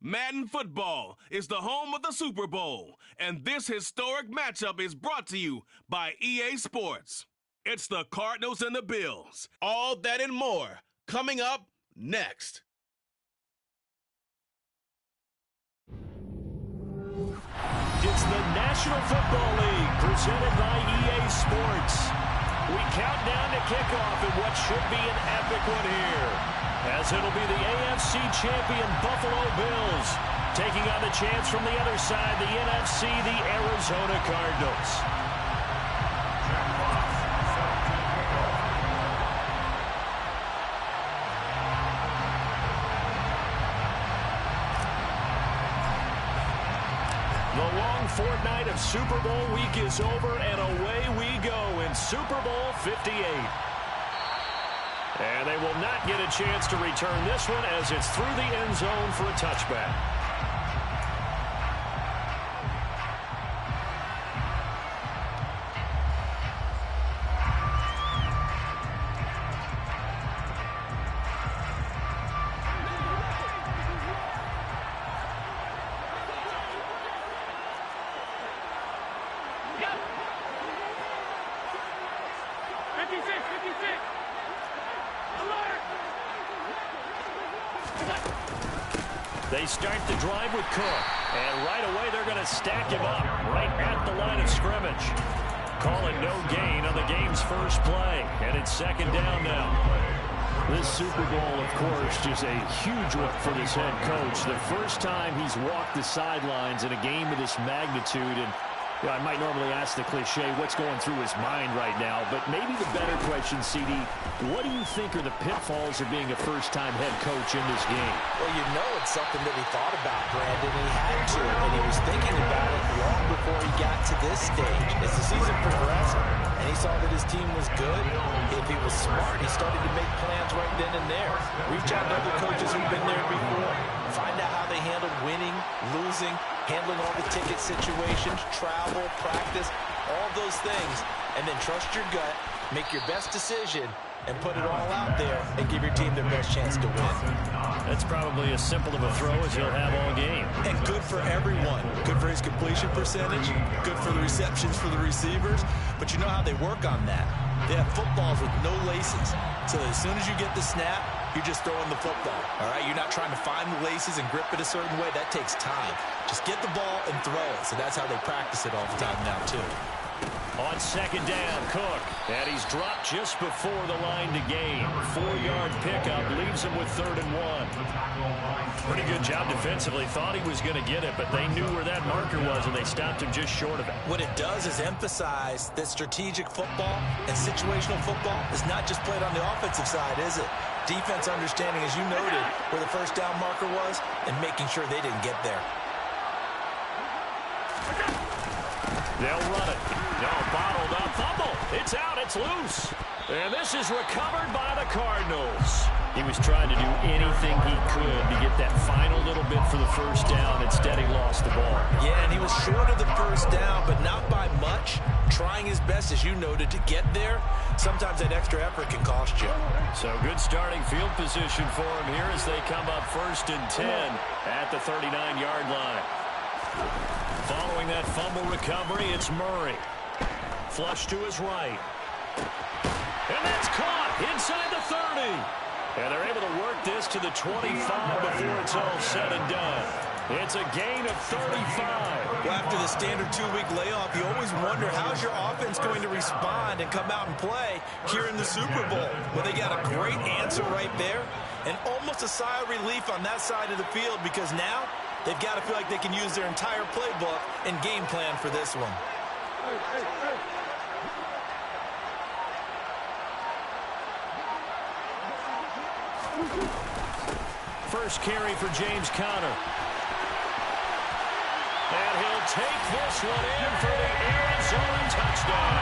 Madden football is the home of the Super Bowl, and this historic matchup is brought to you by EA Sports. It's the Cardinals and the Bills. All that and more coming up next. It's the National Football League presented by EA Sports. We count down to kickoff in what should be an epic one here, as it'll be the AFC champion Buffalo Bills taking on the chance from the other side, the NFC, the Arizona Cardinals. The long fortnight of Super Bowl week is over, and away we go in Super Bowl 58. And they will not get a chance to return this one as it's through the end zone for a touchback. They start the drive with Cook, and right away they're going to stack him up right at the line of scrimmage. Call it no gain on the game's first play, and it's second down now. This Super Bowl, of course, just a huge one for this head coach. The first time he's walked the sidelines in a game of this magnitude, and I might normally ask the cliche, what's going through his mind right now? But maybe the better question, CD, what do you think are the pitfalls of being a first-time head coach in this game? Well, you know it's something that he thought about, Brandon, and he had to, and he was thinking about it long before he got to this stage. As the season progressed, and he saw that his team was good, if he was smart, he started to make plans right then and there. Reach out to other coaches who've been there before, find out how they handled winning, losing, handling all the ticket situations, travel, practice, all those things, and then trust your gut, make your best decision, and put it all out there and give your team their best chance to win. That's probably as simple of a throw as he'll have all game. And good for everyone. Good for his completion percentage, good for the receptions for the receivers, but you know how they work on that. They have footballs with no laces, so as soon as you get the snap, you're just throwing the football, all right? You're not trying to find the laces and grip it a certain way. That takes time. Just get the ball and throw it. So that's how they practice it all the time now, too. On second down, Cook. And he's dropped just before the line to gain. 4-yard pickup leaves him with 3rd and 1. Pretty good job defensively. Thought he was going to get it, but they knew where that marker was, and they stopped him just short of it. What it does is emphasize that strategic football and situational football is not just played on the offensive side, is it? Defense understanding, as you noted, where the first down marker was and making sure they didn't get there. They'll run it. No, bottled up. Fumble. It's out. It's loose. And this is recovered by the Cardinals. He was trying to do anything he could to get that final little bit for the first down. Instead, he lost the ball. Yeah, and he was short of the first down, but not by much. Trying his best, as you noted, to get there. Sometimes that extra effort can cost you. So good starting field position for him here as they come up 1st and 10 at the 39-yard line. Following that fumble recovery, it's Murray. Flush to his right. And that's caught inside the 30. And they're able to work this to the 25 before it's all said and done. It's a gain of 35. Well, after the standard 2-week layoff, you always wonder how's your offense going to respond and come out and play here in the Super Bowl. Well, they got a great answer right there and almost a sigh of relief on that side of the field because now they've got to feel like they can use their entire playbook and game plan for this one. First carry for James Conner. And he'll take this one in for the Arizona touchdown.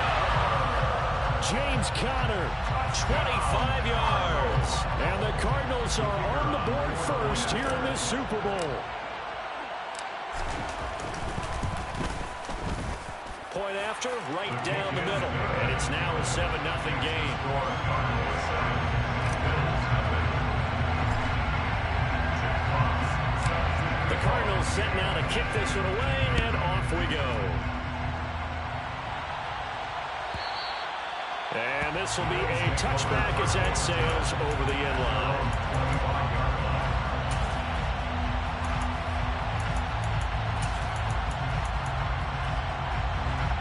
James Conner, 25 yards. And the Cardinals are on the board first here in this Super Bowl. Point after, right down the middle. And it's now a 7-0 game. the Cardinals set now to kick this one away, and off we go. And this will be a touchback as that sails over the end line.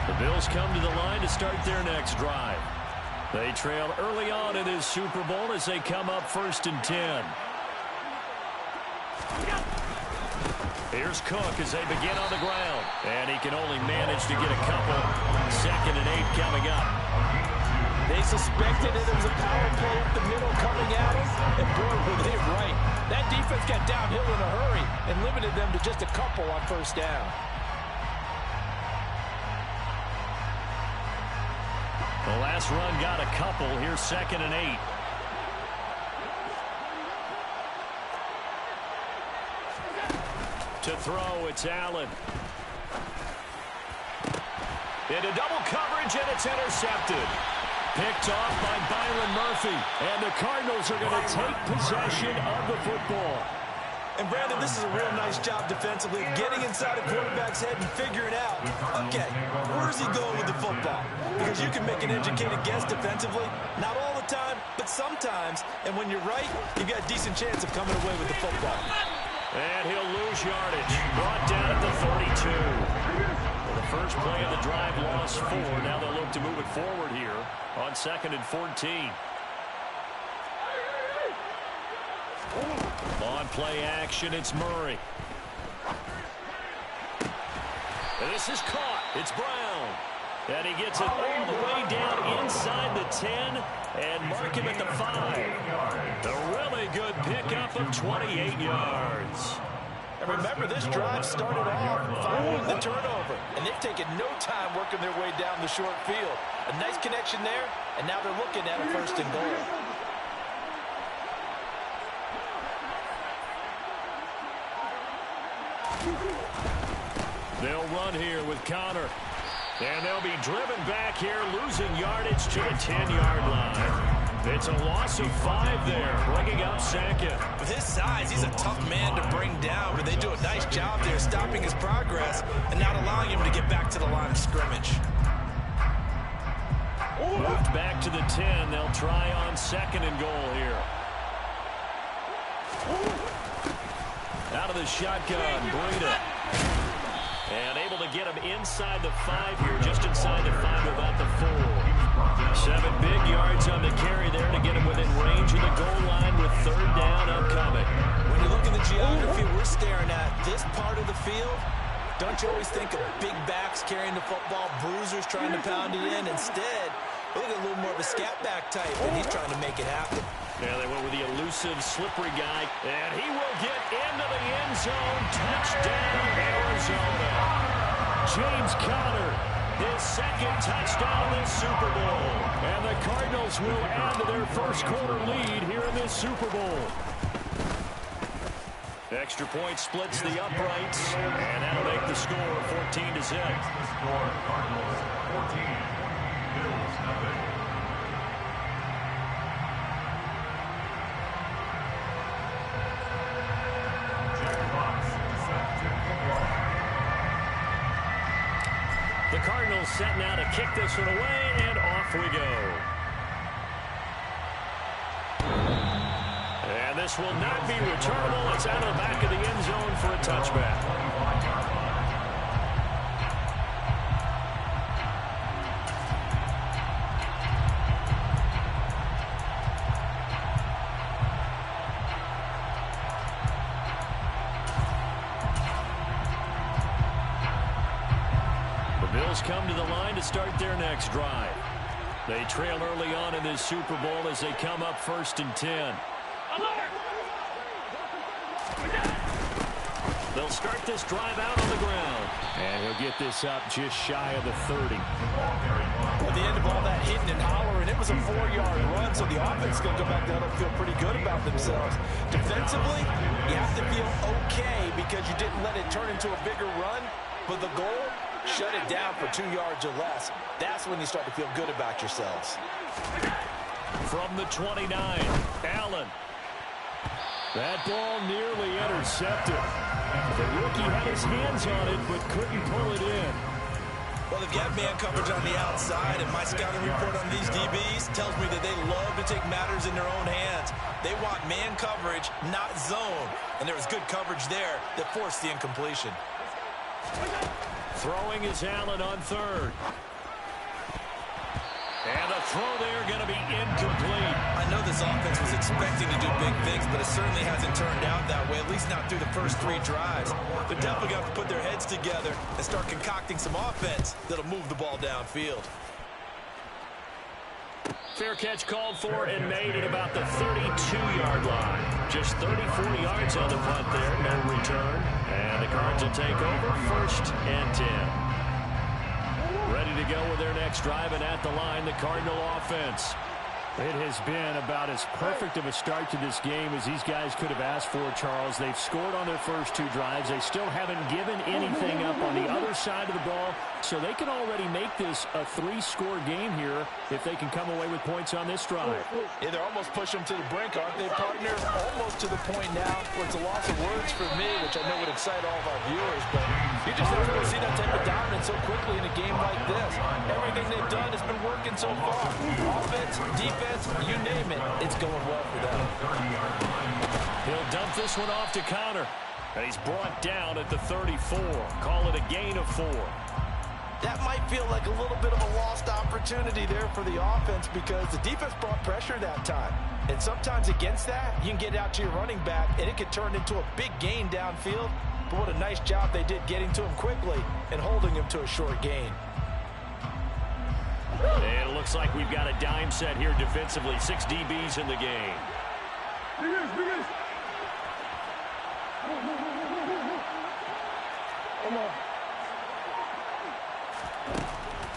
The Bills come to the line to start their next drive. They trail early on in this Super Bowl as they come up 1st and 10. Here's Cook as they begin on the ground. And he can only manage to get a couple. 2nd and 8 coming up. They suspected that there was a power play up the middle coming at them, and boy, were they right. That defense got downhill in a hurry and limited them to just a couple on 1st down. The last run got a couple. Here's 2nd and 8. To throw, it's Allen. Into double coverage, and it's intercepted. Picked off by Byron Murphy. And the Cardinals are going to take possession of the football. And, Brandon, this is a real nice job defensively, getting inside a quarterback's head and figuring out, okay, where's he going with the football? Because you can make an educated guess defensively, not all the time, but sometimes. And when you're right, you've got a decent chance of coming away with the football. And he'll lose yardage. Brought down at the 32. Well, the first play of the drive lost 4. Now they'll look to move it forward here on 2nd and 14. On play action, it's Murray. And this is caught. It's Brown. And he gets it all the way down inside the 10 and mark him at the 5. A really good pickup of 28 yards. And remember, this drive started off following the turnover, and they've taken no time working their way down the short field. A nice connection there, and now they're looking at a 1st and goal. They'll run here with Connor. And they'll be driven back here, losing yardage to the 10-yard line. It's a loss of 5 there, bringing up 2nd. With his size, he's a tough man to bring down, but they do a nice job there stopping his progress and not allowing him to get back to the line of scrimmage. Moved back to the 10. They'll try on 2nd and goal here. Out of the shotgun, Breida. And able to get him inside the 5 here, just inside the 5, about the 4. 7 big yards on the carry there to get him within range of the goal line with 3rd down upcoming. When you look at the geography we're staring at, this part of the field, don't you always think of big backs carrying the football, bruisers trying to pound it in? Instead, look at a little more of a scat back type, and he's trying to make it happen. Yeah, they went with the elusive, slippery guy. And he will get into the end zone. Touchdown, Arizona. James Conner, his 2nd touchdown this Super Bowl. And the Cardinals will add to their first quarter lead here in this Super Bowl. Extra point splits the uprights. And that'll make the score 14-0. Cardinals 14, Bills nothing. The Cardinals set now to kick this one away, and off we go. And this will not be returnable. It's out of the back of the end zone for a touchback. Come to the line to start their next drive. They trail early on in this Super Bowl as they come up 1st and 10. They'll start this drive out on the ground. And he'll get this up just shy of the 30. At the end of all that hitting and hollering, it was a 4-yard run, so the offense is going to go back down and feel pretty good about themselves. Defensively, you have to feel okay because you didn't let it turn into a bigger run, but the goal, shut it down for 2 yards or less. That's when you start to feel good about yourselves. From the 29, Allen. That ball nearly intercepted. The rookie had his hands on it, but couldn't pull it in. Well, they've got man coverage on the outside, and my scouting report on these DBs tells me that they love to take matters in their own hands. They want man coverage, not zone. And there was good coverage there that forced the incompletion. Throwing is Allen on third. And the throw there going to be incomplete. I know this offense was expecting to do big things, but it certainly hasn't turned out that way, at least not through the first 3 drives. They're definitely going to have to put their heads together and start concocting some offense that'll move the ball downfield. Fair catch called for and made at about the 32-yard line. Just 34 yards on the punt there, no return. And the Cards will take over, 1st and 10. Ready to go with their next drive, and at the line, the Cardinal offense. It has been about as perfect of a start to this game as these guys could have asked for, Charles. They've scored on their first 2 drives. They still haven't given anything up on the other side of the ball, so they can already make this a 3-score game here if they can come away with points on this drive. Yeah, they're almost pushing them to the brink, aren't they, partner? Almost to the point now where it's a loss of words for me, which I know would excite all of our viewers, but you just never see that type of dominance so quickly in a game like this. Everything they've done has been working so far. Offense, defense, you name it, it's going well for them. He'll dump this one off to Connor. And he's brought down at the 34. Call it a gain of 4. That might feel like a little bit of a lost opportunity there for the offense because the defense brought pressure that time. And sometimes against that, you can get out to your running back, and it could turn into a big gain downfield. But what a nice job they did getting to him quickly and holding him to a short gain. And it looks like we've got a dime set here defensively. 6 DBs in the game.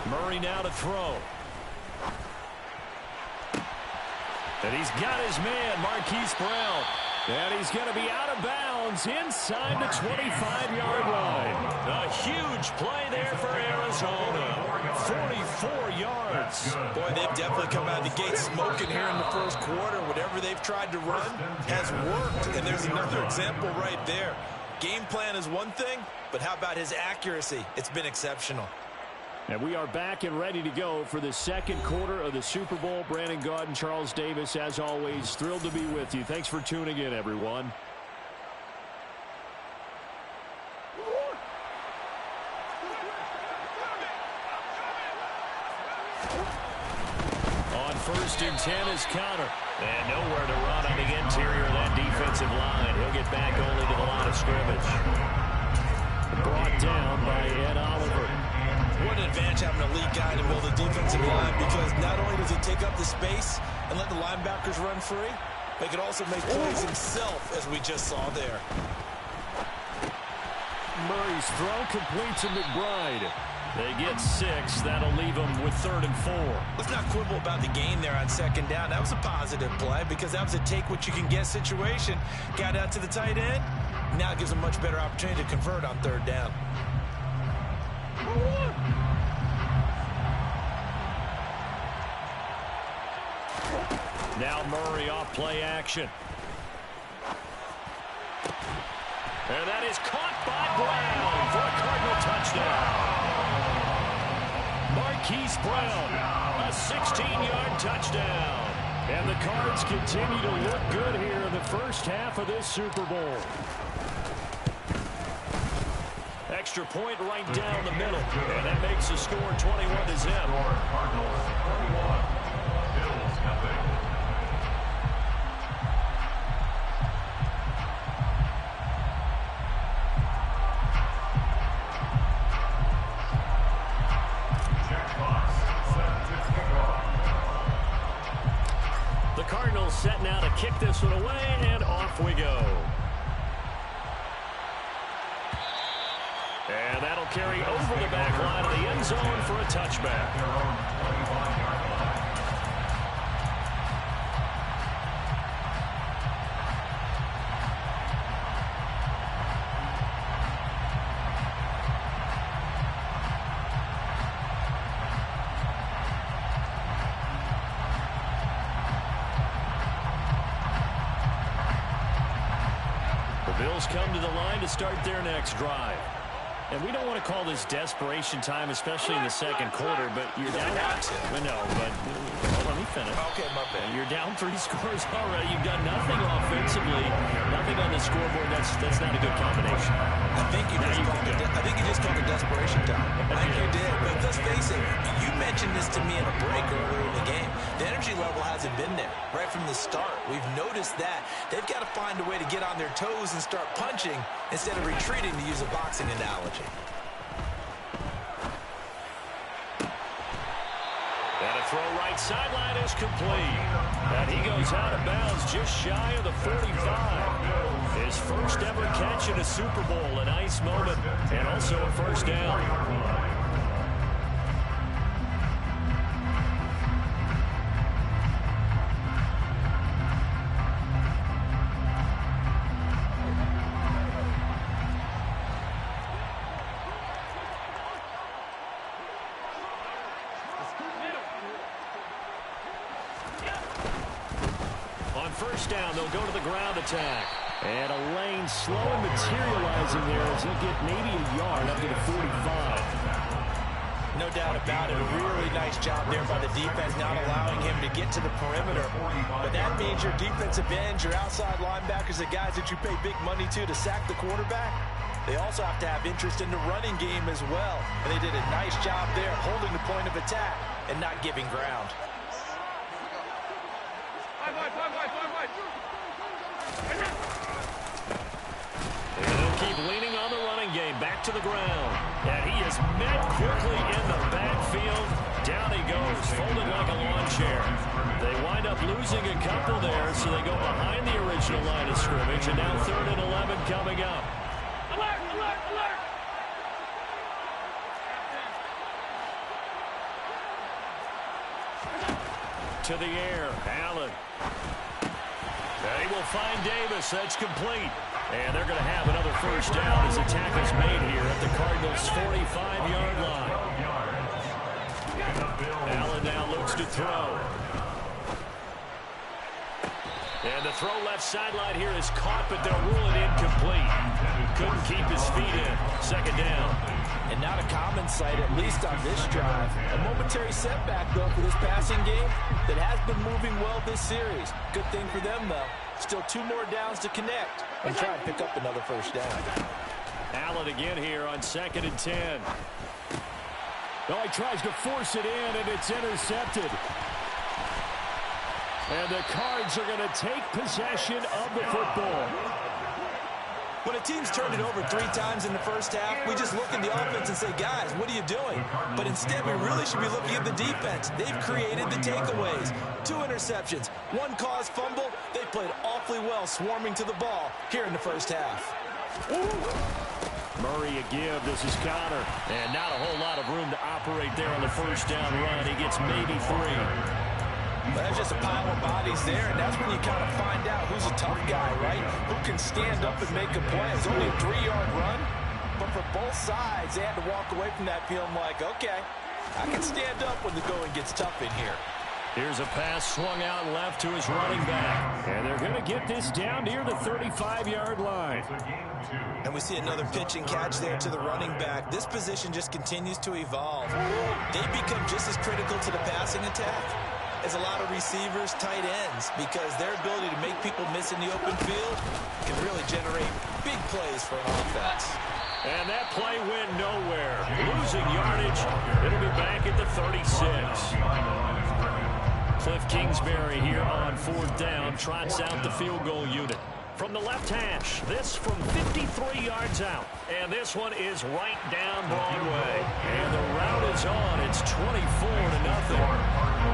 Murray now to throw. And he's got his man, Marquise Brown. And he's going to be out of bounds inside the 25-yard line. A huge play there for Arizona. 44 yards. Boy, they've definitely come out of the gate smoking here in the first quarter. Whatever they've tried to run has worked. And there's another example right there. Game plan is one thing, but how about his accuracy? It's been exceptional. And we are back and ready to go for the second quarter of the Super Bowl. Brandon Gaud and Charles Davis, as always, thrilled to be with you. Thanks for tuning in, everyone. On 1st and 10 is Connor. And nowhere to run on the interior of that defensive line. He'll get back only to the line of scrimmage. Brought down by Ed Oliver. What an advantage having a elite guy in the middle of the defensive line, because not only does he take up the space and let the linebackers run free, but he can also make plays himself, as we just saw there. Murray's throw complete to McBride. They get 6. That'll leave them with 3rd and 4. Let's not quibble about the gain there on 2nd down. That was a positive play because that was a take-what-you-can-get situation. Got out to the tight end. Now it gives them a much better opportunity to convert on 3rd down. Now Murray off play action. And that is caught by Brown for a Cardinal touchdown. Marquise Brown, a 16-yard touchdown. And the Cards continue to look good here in the first half of this Super Bowl. Extra point right down the middle. And that makes the score 21-0. Cardinals 21, Bills nothing. The Cardinals set now to kick this one away, and off we go. And that'll carry over the back line of the end zone for a touchback. Bills come to the line to start their next drive. And we don't want to call this desperation time, especially in the second quarter, but you're down. Let me finish. Okay, my bad. You're down 3 scores already. You've done nothing offensively, nothing on the scoreboard. That's not a good combination. I think you just called it desperation time. I think you did. But let's face it, you mentioned this to me in a break earlier in the game. The energy level hasn't been there right from the start. We've noticed that. They've got to find a way to get on their toes and start punching instead of retreating, to use a boxing analogy. And a throw right sideline is complete. And he goes out of bounds just shy of the 45. His first ever catch in a Super Bowl, a nice moment, and also a first down. First down, they'll go to the ground attack. And a lane slowly materializing there as he'll get maybe a yard up to the 45. No doubt about it. A really nice job there by the defense, not allowing him to get to the perimeter. But that means your defensive ends, your outside linebackers, the guys that you pay big money to sack the quarterback, they also have to have interest in the running game as well. And they did a nice job there holding the point of attack and not giving ground. And they'll keep leaning on the running game. Back to the ground. And he is met quickly in the backfield. Down he goes, folded like a lawn chair. They wind up losing a couple there, so they go behind the original line of scrimmage. And now 3rd and 11 coming up. Alert, alert, alert! To the air, Allen. And he will find Davis. That's complete. And they're going to have another first down as the tackle's made here at the Cardinals' 45-yard line. Allen now looks to throw. And the throw left sideline here is caught, but they'll rule it incomplete. Couldn't keep his feet in. Second down. And not a common sight, at least on this drive. A momentary setback, though, for this passing game that has been moving well this series. Good thing for them, though. Still 2 more downs to connect and try and pick up another first down. Allen again here on 2nd and 10. Oh, he tries to force it in, and it's intercepted. And the Cards are going to take possession of the football. When a team's turned it over 3 times in the first half, we just look at the offense and say, guys, what are you doing? But instead, we really should be looking at the defense. They've created the takeaways. 2 interceptions, 1 caused fumble. They played awfully well swarming to the ball here in the first half. Murray a give. This is Connor. And not a whole lot of room to operate there on the first down run. He gets maybe 3. But that's just a pile of bodies there, and that's when you kind of find out who's a tough guy, right? Who can stand up and make a play. It's only a 3-yard run, but for both sides, they had to walk away from that feeling like, okay, I can stand up when the going gets tough in here. Here's a pass swung out left to his running back. And they're going to get this down near the 35-yard line. And we see another pitch and catch there to the running back. This position just continues to evolve. They become just as critical to the passing attack as a lot of receivers, tight ends, because their ability to make people miss in the open field can really generate big plays for an offense. And that play went nowhere. Losing yardage. It'll be back at the 36. Cliff Kingsbury here on 4th down trots out the field goal unit. From the left hash, this from 53 yards out. And this one is right down Broadway. And the route is on. It's 24-0.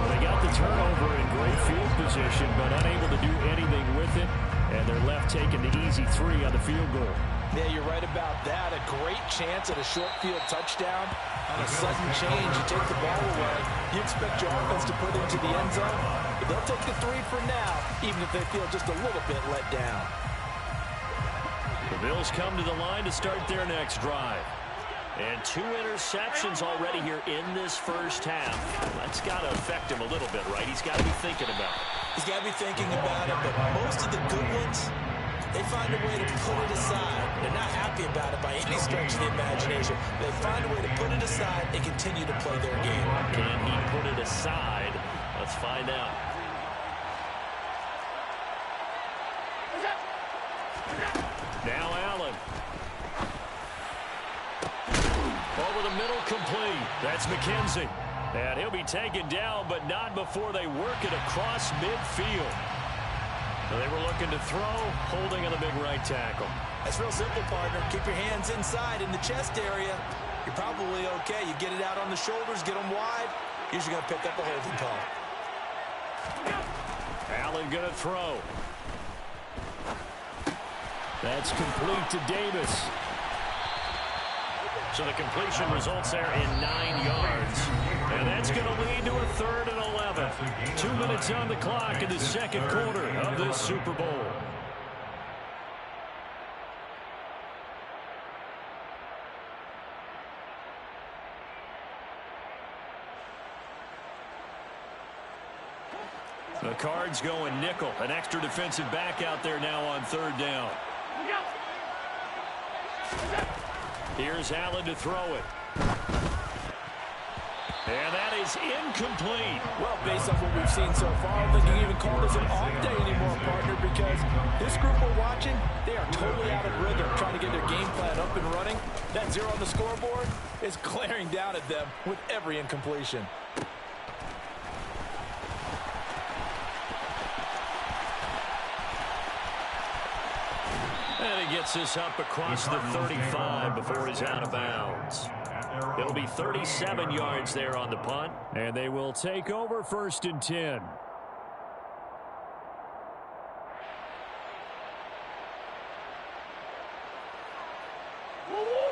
They got the turnover in great field position, but unable to do anything with it. And they're left taking the easy 3 on the field goal. Yeah, you're right about that. A great chance at a short field touchdown. On a sudden change, you take the ball away. You expect your offense to put it into the end zone. But they'll take the 3 for now, even if they feel just a little bit let down. The Bills come to the line to start their next drive. And 2 interceptions already here in this first half. That's got to affect him a little bit, right? He's got to be thinking about it. He's got to be thinking about it, but most of the good ones, they find a way to put it aside. They're not happy about it by any stretch of the imagination. They find a way to put it aside and continue to play their game. Can he put it aside? Let's find out. Now Allen. Over the middle, complete. That's McKenzie. And he'll be taken down, but not before they work it across midfield. So they were looking to throw, holding on the big right tackle. That's real simple, partner. Keep your hands inside in the chest area. You're probably okay. You get it out on the shoulders, get them wide. Usually going to pick up a holding call. Allen going to throw. That's complete to Davis. So the completion results there in 9 yards. And that's going to lead to a 3rd and 11. 2 minutes on the clock in the second quarter of this Super Bowl. The Cards going nickel. An extra defensive back out there now on 3rd down. Here's Allen to throw it. And that is incomplete. Well, based on what we've seen so far, I don't think you can even call this an off day anymore, partner, because this group we're watching, they are totally out of rhythm trying to get their game plan up and running. That 0 on the scoreboard is glaring down at them with every incompletion. And he gets this up across the 35 before he's out of bounds. It'll be 37 yards there on the punt. And they will take over 1st and 10.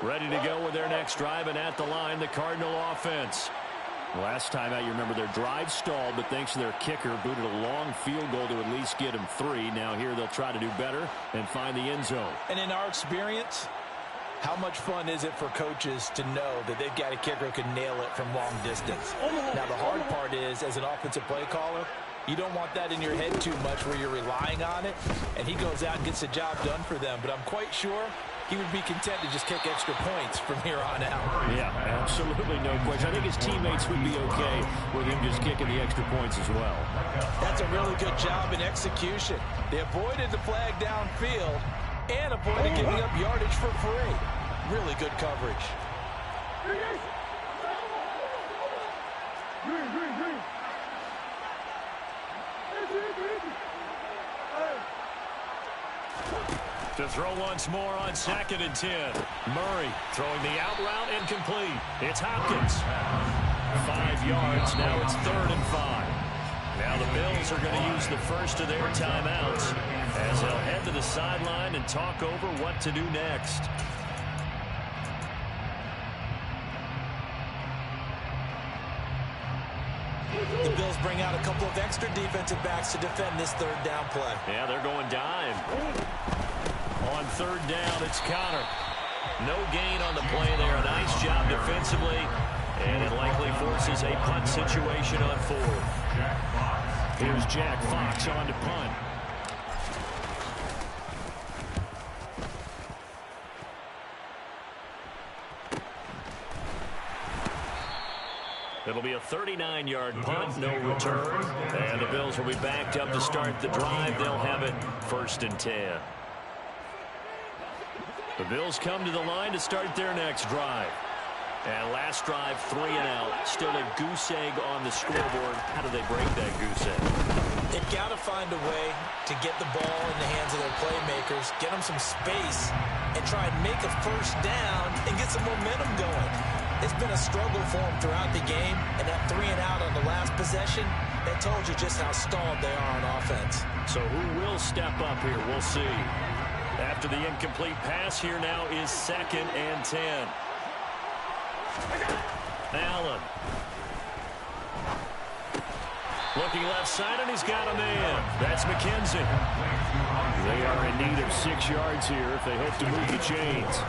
Ready to go with their next drive, and at the line, the Cardinal offense. Last time out, you remember their drive stalled, but thanks to their kicker, booted a long field goal to at least get them 3. Now here they'll try to do better and find the end zone. And in our experience, how much fun is it for coaches to know that they've got a kicker who can nail it from long distance? Now, the hard part is, as an offensive play caller, you don't want that in your head too much where you're relying on it, and he goes out and gets the job done for them. But I'm quite sure he would be content to just kick extra points from here on out. Yeah, absolutely no question. I think his teammates would be okay with him just kicking the extra points as well. That's a really good job in execution. They avoided the flag downfield and avoided giving up yardage for free. Really good coverage. To throw once more on 2nd and 10. Murray throwing the out route incomplete. It's Hopkins. 5 yards. Now it's 3rd and 5. Now the Bills are going to use the first of their timeouts as they'll head to the sideline and talk over what to do next. The Bills bring out a couple of extra defensive backs to defend this 3rd down play. Yeah, they're going dime. On 3rd down, it's Connor. No gain on the play there. A nice job defensively. And it likely forces a punt situation on 4th. Here's Jack Fox on to punt. It'll be a 39-yard punt, no return. And the Bills will be backed up to start the drive. They'll have it 1st and 10. The Bills come to the line to start their next drive. And last drive, 3 and out. Still a goose egg on the scoreboard. How do they break that goose egg? They've got to find a way to get the ball in the hands of their playmakers, get them some space, and try and make a 1st down and get some momentum going. It's been a struggle for them throughout the game, and that 3 and out on the last possession, that told you just how stalled they are on offense. So who will step up here? We'll see. After the incomplete pass, here now is 2nd and 10. Allen. Looking left side, and he's got a man. That's McKenzie. They are in need of 6 yards here if they hope to move the chains.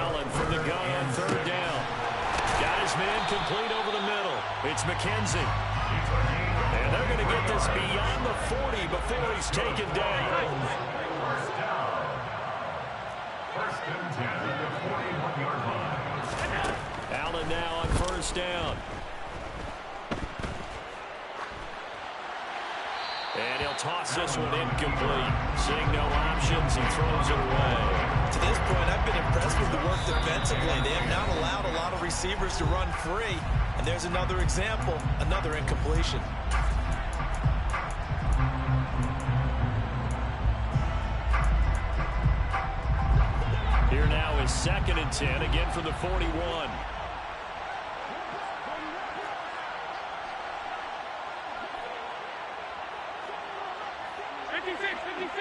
Allen from the gun on 3rd down. Got his man complete over the middle. It's McKenzie. And they're going to get this beyond the 40 before he's taken down. at the 41-yard line. Allen now on first down. And he'll toss this one incomplete. Seeing no options, he throws it away. To this point, I've been impressed with the work defensively. They have not allowed a lot of receivers to run free. And there's another example, another incompletion. Here now is 2nd and 10, again from the 41. 56.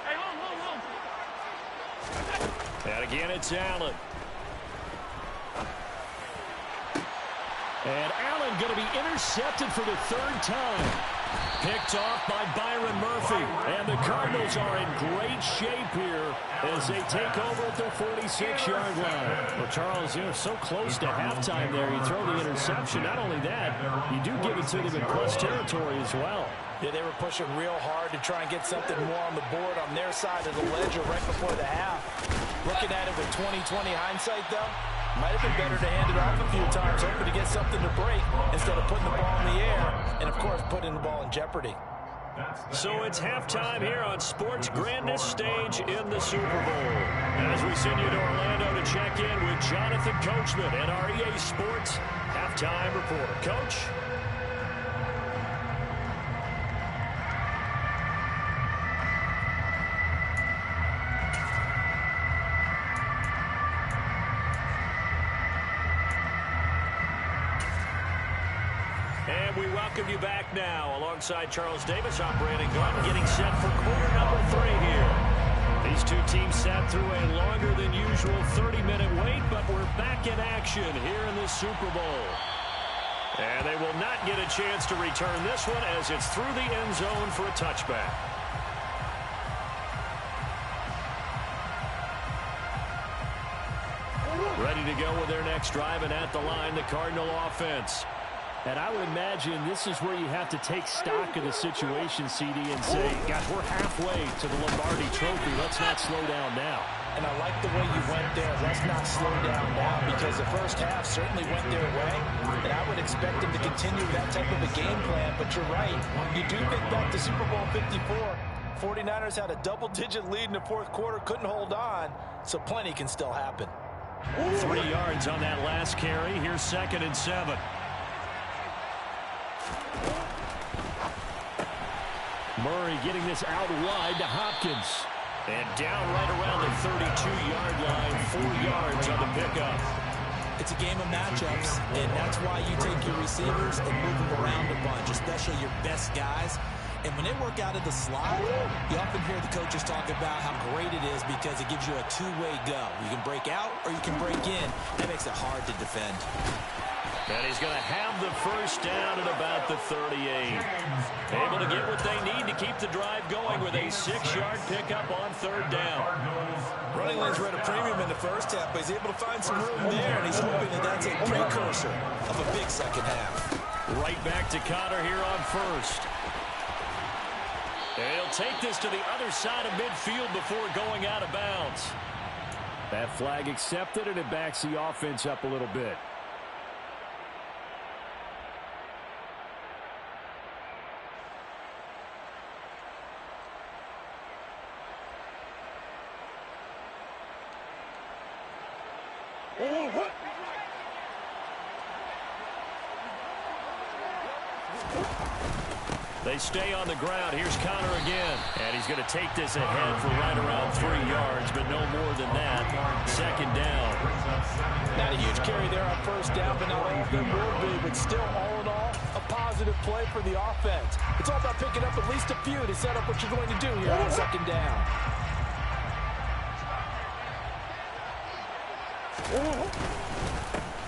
Hey, home. And again, it's Allen. And Allen going to be intercepted for the 3rd time. Picked off by Byron Murphy. And the Cardinals are in great shape here as they take over at their 46-yard line. Well, Charles, you're so close to halftime there. You throw the interception. Not only that, you do give it to them in plus territory as well. Yeah, they were pushing real hard to try and get something more on the board on their side of the ledger right before the half. Looking at it with 20/20 hindsight, though, might have been better to hand it off a few times, hoping to get something to break instead of putting the ball in the air and, of course, putting the ball in jeopardy. So it's halftime here on sports' grandest stage in the Super Bowl. As we send you to Orlando to check in with Jonathan Coachman and our EA Sports halftime reporter. Coach? And we welcome you back now alongside Charles Davis, I'm Brandon Gordon, getting set for quarter number 3 here. These two teams sat through a longer than usual 30-minute wait, but we're back in action here in the Super Bowl. And they will not get a chance to return this one as it's through the end zone for a touchback. Ready to go with their next drive, and at the line, the Cardinal offense. And I would imagine this is where you have to take stock of the situation, CD, and say, gosh, we're halfway to the Lombardi Trophy. Let's not slow down now. And I like the way you went there. Let's not slow down now, because the first half certainly went their way. And I would expect them to continue that type of a game plan. But you're right. You do think back to Super Bowl 54. 49ers had a double-digit lead in the 4th quarter, couldn't hold on, so plenty can still happen. 3 yards on that last carry. Here's 2nd and 7. Murray getting this out wide to Hopkins. And down right around the 32-yard line, 4 yards on the pickup. It's a game of matchups, and that's why you take your receivers and move them around a bunch, especially your best guys. And when they work out of the slot, you often hear the coaches talk about how great it is because it gives you a two-way go. You can break out or you can break in. That makes it hard to defend. And he's going to have the first down at about the 38. Able to get what they need to keep the drive going with a 6-yard pickup on 3rd down. Running lanes were at a premium in the first half, but he's able to find some room there, and he's hoping that that's a precursor of a big second half. Right back to Connor here on 1st. And he'll take this to the other side of midfield before going out of bounds. That flag accepted, and it backs the offense up a little bit. They stay on the ground. Here's Connor again. And he's going to take this ahead for right around 3 yards, but no more than that. 2nd down. Not a huge carry there on 1st down, but not all of them will be. But still, all in all, a positive play for the offense. It's all about picking up at least a few to set up what you're going to do here on 2nd down.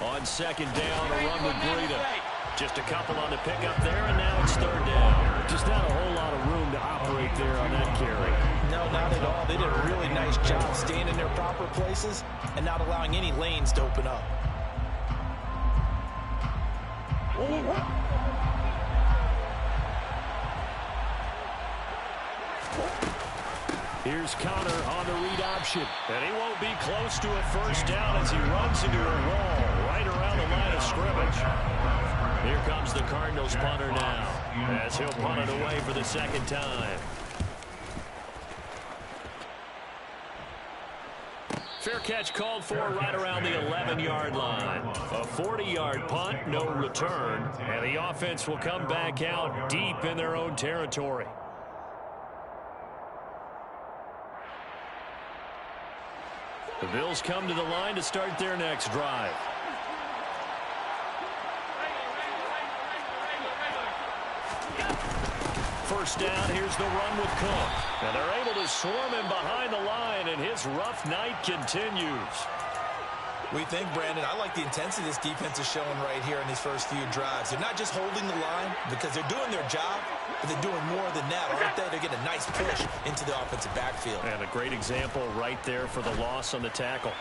On 2nd down, a run with Breida. Just a couple on the pickup there, and now it's 3rd down. Just not a whole lot of room to operate there on that carry. No, not at all. They did a really nice job staying in their proper places and not allowing any lanes to open up. Here's Connor on the read option. And he won't be close to a first down as he runs into a wall right around the line of scrimmage. Here comes the Cardinals punter now as he'll punt it away for the second time. Fair catch called for right around the 11-yard line. A 40-yard punt, no return, and the offense will come back out deep in their own territory. The Bills come to the line to start their next drive. First down, here's the run with Cook. And they're able to swarm him behind the line, and his rough night continues. We think, Brandon, I like the intensity this defense is showing right here in these first few drives. They're not just holding the line because they're doing their job, but they're doing more than that, aren't they? They're getting a nice push into the offensive backfield. And a great example right there for the loss on the tackle.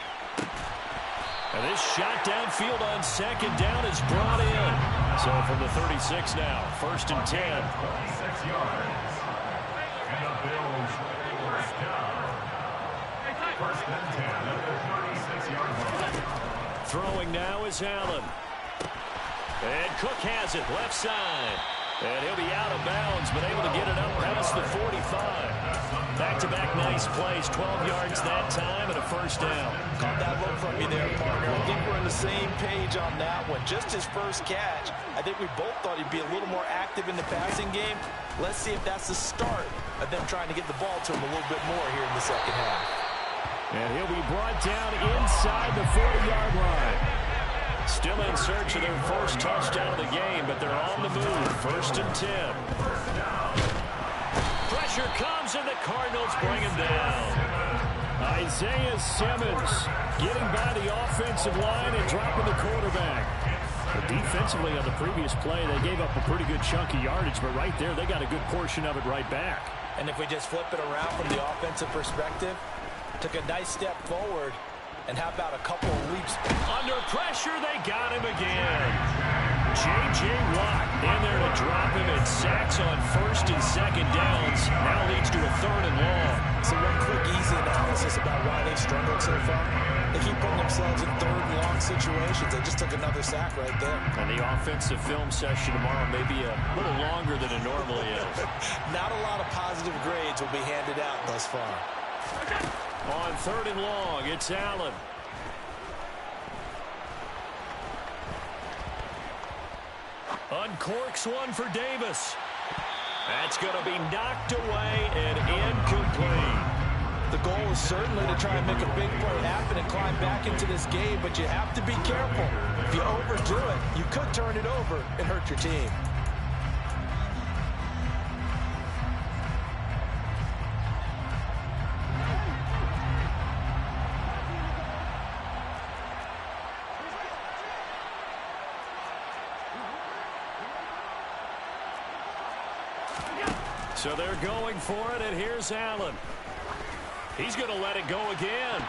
And this shot downfield on second down is brought in. So from the 36 now, first and 10. 26 yards. And the Bills first down. First and 10 at the 36-yard line. Throwing now is Allen. And Cook has it, left side. And he'll be out of bounds, but able to get it up past the 45. Back-to-back nice plays, 12 yards that time and a first down. Caught that look from you there, partner. I think we're on the same page on that one. Just his first catch, I think we both thought he'd be a little more active in the passing game. Let's see if that's the start of them trying to get the ball to him a little bit more here in the second half. And he'll be brought down inside the 40-yard line. Still in search of their first touchdown of the game, but they're on the move. First and 10. Pressure comes, and the Cardinals bring him down. Isaiah Simmons getting by the offensive line and dropping the quarterback. But defensively on the previous play, they gave up a pretty good chunk of yardage, but right there, they got a good portion of it right back. And if we just flip it around from the offensive perspective, took a nice step forward, and how about a couple of leaps? Under pressure, they got him again. J.J. Watt in there to drop him, and sacks on first and second downs. Now leads to a third and long. So one quick, easy analysis about why they've struggled so far. They keep putting themselves in third and long situations. They just took another sack right there. And the offensive film session tomorrow may be a little longer than it normally is. Not a lot of positive grades will be handed out thus far. On third and long, it's Allen. Uncorks one for Davis. That's going to be knocked away and incomplete. The goal is certainly to try and make a big play happen and climb back into this game, but you have to be careful. If you overdo it, you could turn it over and hurt your team. So they're going for it, and here's Allen. He's going to let it go again.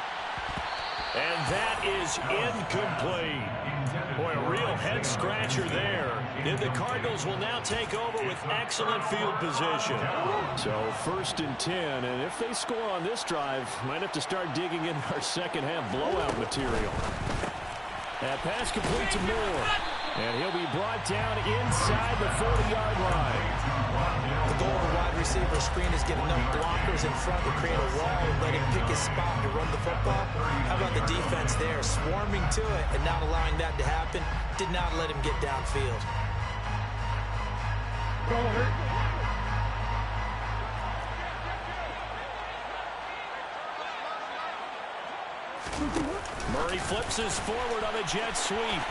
And that is incomplete. Boy, a real head-scratcher there. And the Cardinals will now take over with excellent field position. So first and 10, and if they score on this drive, might have to start digging in our second half blowout material. That pass complete to Moore. And he'll be brought down inside the 40-yard line. The goal of a wide receiver screen is get enough blockers in front to create a wall and let him pick his spot to run the football. How about the defense there, swarming to it and not allowing that to happen? Did not let him get downfield. Murray flips us forward on the jet sweep.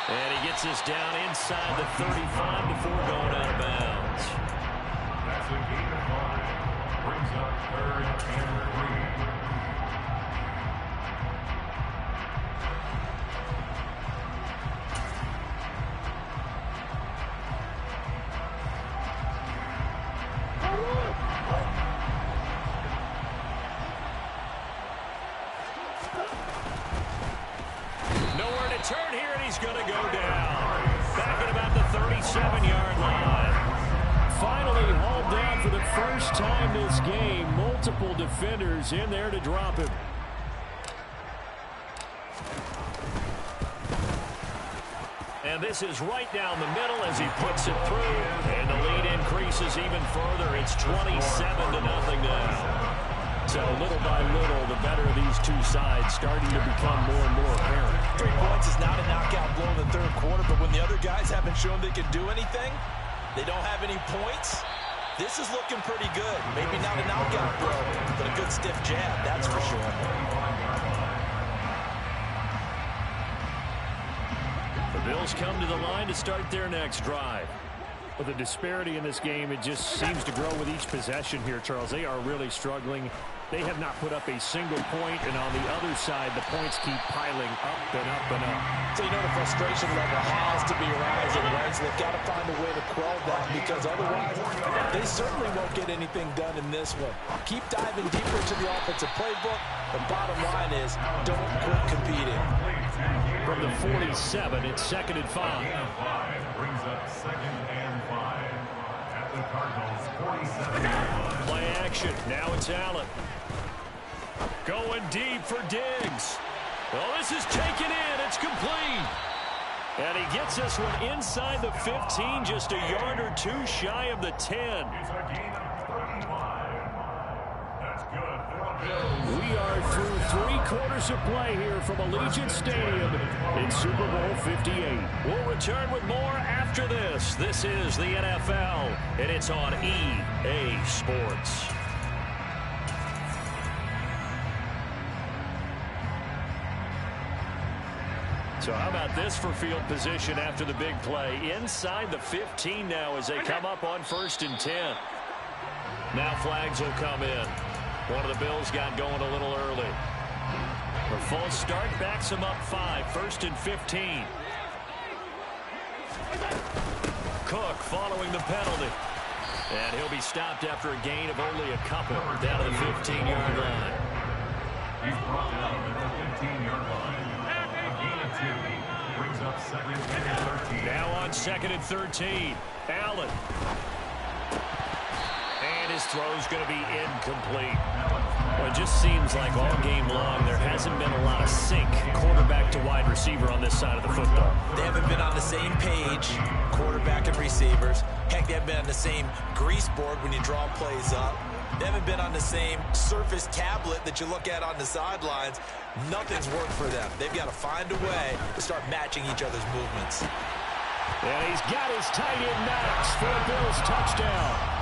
And he gets us down inside the 35 before going out of bounds. That's a gain of 5. Brings up third and 3. Nowhere to turn here, and he's going to go down. Back at about the 37-yard line. Finally hauled down for first time this game, multiple defenders in there to drop him. And this is right down the middle as he puts it through. And the lead increases even further. It's 27-0 now. So little by little, the better of these two sides starting to become more and more apparent. 3 points is not a knockout blow in the third quarter, but when the other guys haven't shown they can do anything, they don't have any points, this is looking pretty good. Maybe not a knockout blow, but a good stiff jab, that's for sure. The Bills come to the line to start their next drive. But the disparity in this game, it just seems to grow with each possession here, Charles. They are really struggling. They have not put up a single point, and on the other side, the points keep piling up and up and up. So you know the frustration level has to be rising, right? So they've got to find a way to quell that, because otherwise they certainly won't get anything done in this one. Keep diving deeper into the offensive playbook. The bottom line is don't quit competing. From the 47, it's 2nd and 5. Brings up 2nd and 5 at the Cardinals' 47. Play action. Now it's Allen. Going deep for Diggs. Oh, this is taken in. It's complete. And he gets this one inside the 15, just a yard or two shy of the 10. It's a gain of 35. That's good for the Bills. We are through 3 quarters of play here from Allegiant Stadium in Super Bowl 58. We'll return with more after this. This is the NFL, and it's on EA Sports. So how about this for field position after the big play? Inside the 15 now as they come up on 1st and 10. Now flags will come in. One of the Bills got going a little early. The false start backs him up 5. 1st and 15. Cook following the penalty. And he'll be stopped after a gain of only a couple down to the 15-yard line. He's brought down at the 15-yard line. A gain of 2. Brings up 2nd and 13. Now on 2nd and 13. Allen. And his throw's going to be incomplete. Well, it just seems like all game long there hasn't been a lot of sync quarterback to wide receiver on this side of the football. They haven't been on the same page, quarterback and receivers. Heck, they haven't been on the same grease board when you draw plays up. They haven't been on the same surface tablet that you look at on the sidelines. Nothing's worked for them. They've got to find a way to start matching each other's movements. And he's got his tight end Knox for a Bills touchdown.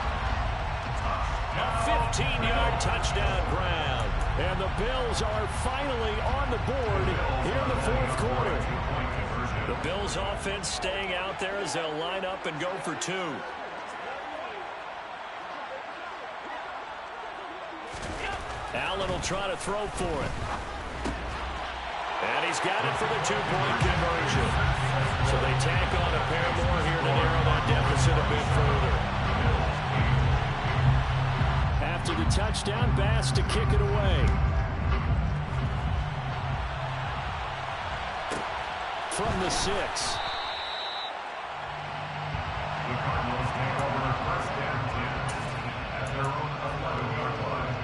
A 15-yard touchdown ground. And the Bills are finally on the board here in the 4th quarter. The Bills offense staying out there as they'll line up and go for 2. Allen will try to throw for it. And he's got it for the 2-point conversion. So they tack on a pair more here to narrow that deficit a bit further. After the touchdown, Bass to kick it away. From the 6. The Cardinals take over 1st and 10 at their own 11-yard line.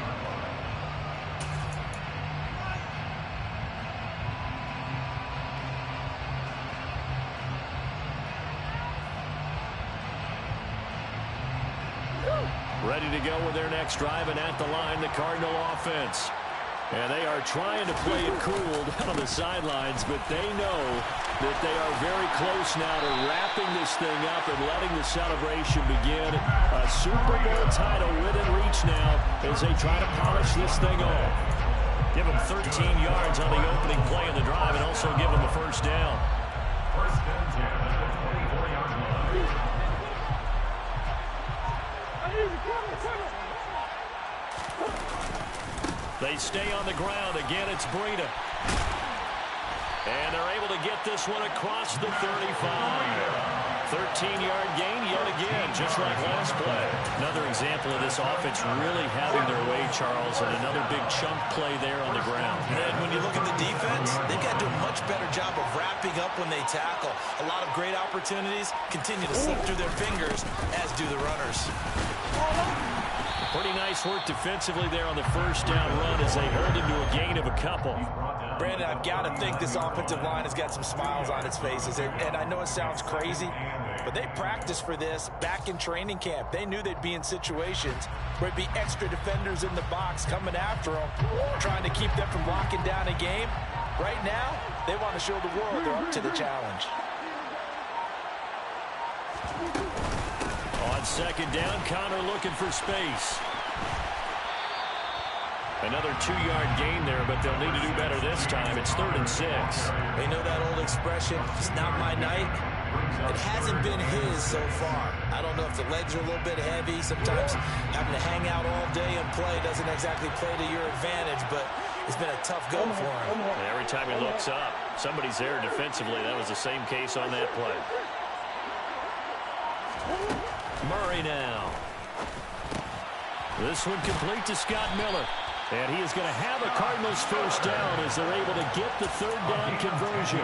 Ready to go with their next drive, and at the line, the Cardinal offense. And they are trying to play it cool down on the sidelines, but they know that they are very close now to wrapping this thing up and letting the celebration begin. A Super Bowl title within reach now as they try to polish this thing off. Give them 13 yards on the opening play of the drive and also give them a 1st down. 1st and 10 at the 24-yard line. They stay on the ground. Again, it's Breida. And they're able to get this one across the 35. 13-yard gain yet again, just like last play. Another example of this offense really having their way, Charles, and another big chunk play there on the ground. And when you look at the defense, they've got to do a much better job of wrapping up when they tackle. A lot of great opportunities continue to slip through their fingers, as do the runners. Pretty nice work defensively there on the first down run as they hold him to a gain of a couple. Brandon, I've got to think this offensive line has got some smiles on its faces. And I know it sounds crazy, but they practiced for this back in training camp. They knew they'd be in situations where it'd be extra defenders in the box coming after them, trying to keep them from locking down a game. Right now, they want to show the world they're up to the challenge. On second down, Connor looking for space. Another 2-yard gain there, but they'll need to do better this time. It's 3rd and 6. They know that old expression, it's not my night. It hasn't been his so far. I don't know if the legs are a little bit heavy. Sometimes having to hang out all day and play doesn't exactly play to your advantage, but it's been a tough go for him. And every time he looks up, somebody's there defensively. That was the same case on that play. Murray now. This one complete to Scott Miller. And he is going to have a Cardinals first down as they're able to get the 3rd down conversion.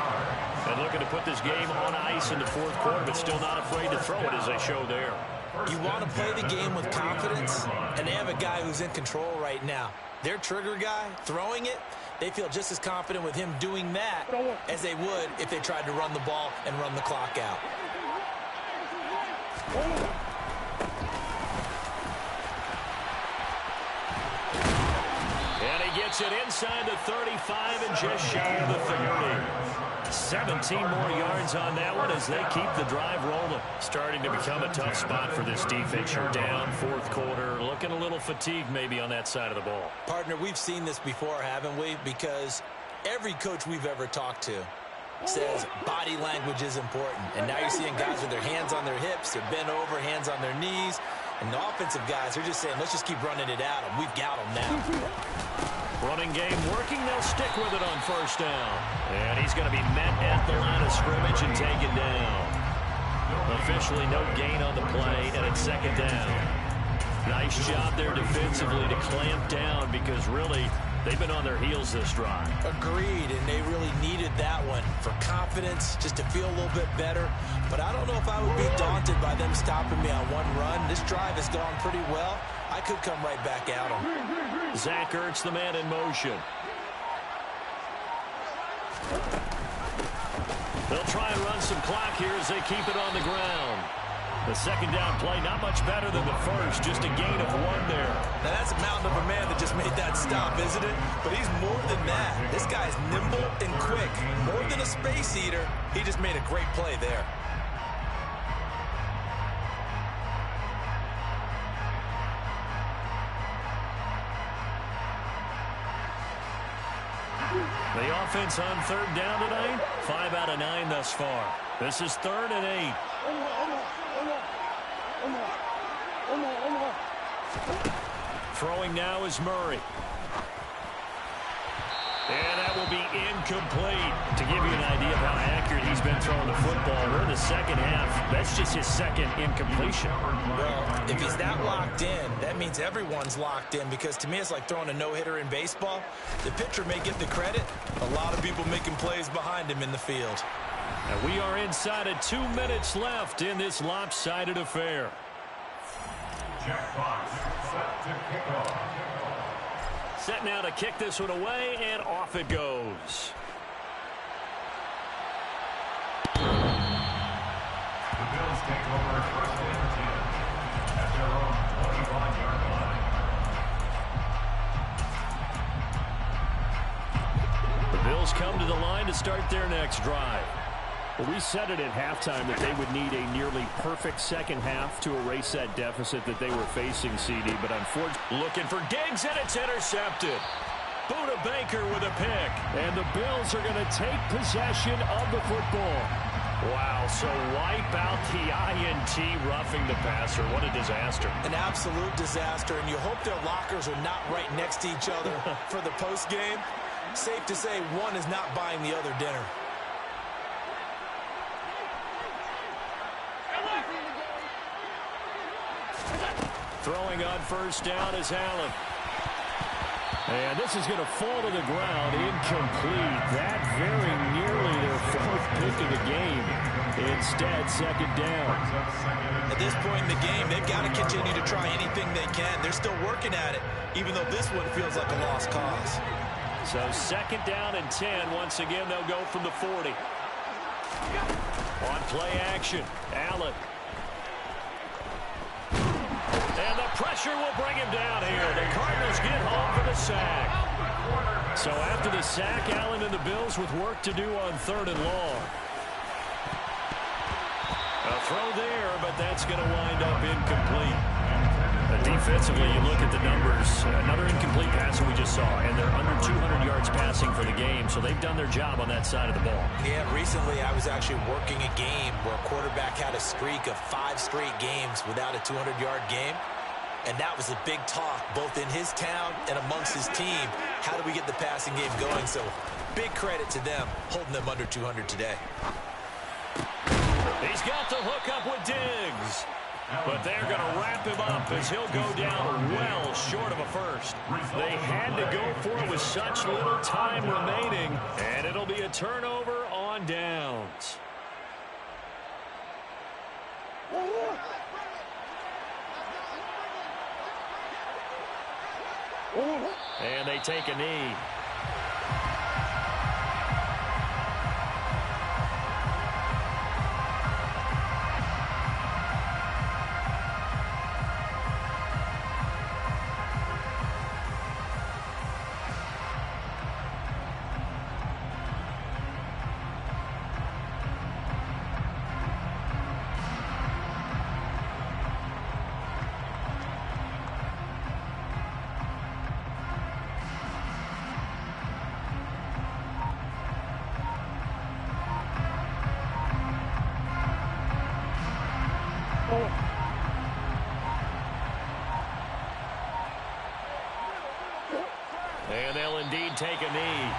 And looking to put this game on ice in the 4th quarter, but still not afraid to throw it as they show there. You want to play the game with confidence, and they have a guy who's in control right now. Their trigger guy, throwing it, they feel just as confident with him doing that as they would if they tried to run the ball and run the clock out. And he gets it inside the 35 and just shy of the 30. 17 more yards on that one as they keep the drive rolling. Starting to become a tough spot for this defense. You're down 4th quarter, looking a little fatigued maybe on that side of the ball. Partner, we've seen this before, haven't we? Because every coach we've ever talked to says body language is important. And now you're seeing guys with their hands on their hips, they're bent over, hands on their knees. And the offensive guys are just saying, let's just keep running it at them. We've got them now. Running game working. They'll stick with it on first down. And he's going to be met at the line of scrimmage and taken down. Officially no gain on the play, and it's 2nd down. Nice job there defensively to clamp down because really they've been on their heels this drive. Agreed, and they really needed that one for confidence, just to feel a little bit better. But I don't know if I would be daunted by them stopping me on one run. This drive has gone pretty well. I could come right back at them. Zach Ertz, the man in motion. They'll try and run some clock here as they keep it on the ground. The 2nd down play, not much better than the first, just a gain of 1 there. Now that's a mountain of a man that just made that stop, isn't it? But he's more than that. This guy's nimble and quick. More than a space eater, he just made a great play there. The offense on 3rd down tonight, 5 out of 9 thus far. This is 3rd and 8. Throwing now is Murray. And that will be incomplete. To give you an idea of how accurate he's been throwing the football, we're in the 2nd half. That's just his 2nd incompletion. Well, if he's that locked in, that means everyone's locked in, because to me it's like throwing a no-hitter in baseball. The pitcher may get the credit. A lot of people making plays behind him in the field. And we are inside of 2 minutes left in this lopsided affair. Jackpot set to kick off. Set now to kick this one away, and off it goes. The Bills take over 1st and 10 at their own 25-yard line. The Bills come to the line to start their next drive. Well, we said it at halftime that they would need a nearly perfect 2nd half to erase that deficit that they were facing, CD. But unfortunately, looking for Diggs, and it's intercepted. Buda Baker with a pick. And the Bills are going to take possession of the football. Wow, so wipe out the INT roughing the passer. What a disaster. An absolute disaster, and you hope their lockers are not right next to each other for the postgame. Safe to say one is not buying the other dinner. Throwing on first down is Allen. And this is going to fall to the ground, incomplete. That very nearly their 4th pick of the game. Instead, second down. At this point in the game, they've got to continue to try anything they can. They're still working at it, even though this one feels like a lost cause. So second down and 10. Once again, they'll go from the 40. On play action, Allen. And the pressure will bring him down here. The Cardinals get home for the sack. So after the sack, Allen and the Bills with work to do on 3rd and long. A throw there, but that's going to wind up incomplete. Defensively, you look at the numbers. Another incomplete pass that we just saw, and they're under 200 yards passing for the game, so they've done their job on that side of the ball. Yeah, recently I was actually working a game where a quarterback had a streak of 5 straight games without a 200-yard game, and that was a big talk both in his town and amongst his team. How do we get the passing game going? So big credit to them holding them under 200 today. He's got the hook up with Diggs. But they're going to wrap him up as he'll go down well short of a first. They had to go for it with such little time remaining, and it'll be a turnover on downs. And they take a knee. And they'll indeed take a knee.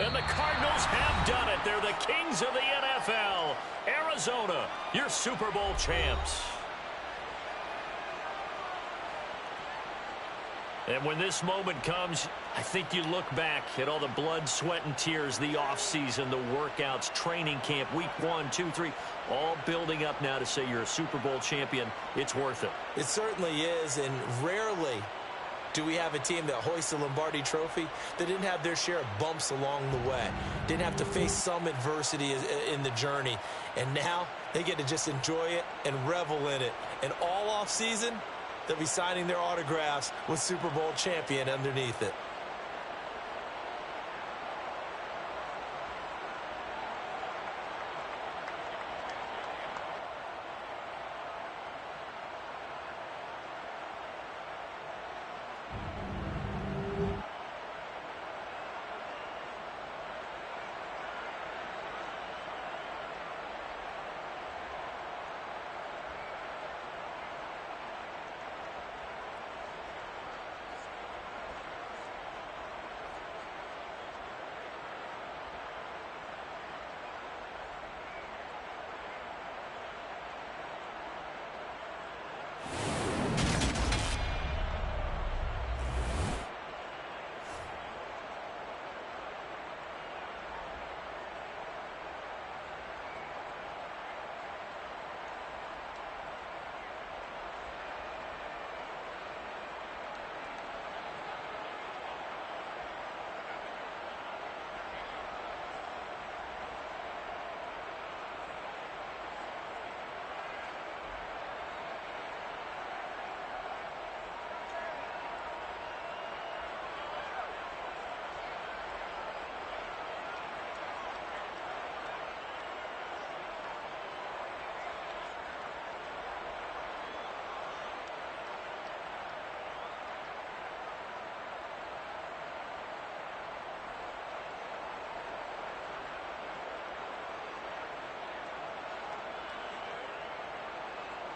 And the Cardinals have done it. They're the kings of the NFL. Arizona, your Super Bowl champs. And when this moment comes, I think you look back at all the blood, sweat, and tears, the offseason, the workouts, training camp, week 1, 2, 3, all building up now to say you're a Super Bowl champion. It's worth it. It certainly is, and rarely do we have a team that hoists the Lombardi Trophy that didn't have their share of bumps along the way, didn't have to face some adversity in the journey, and now they get to just enjoy it and revel in it. And all off season, they'll be signing their autographs with Super Bowl champion underneath it.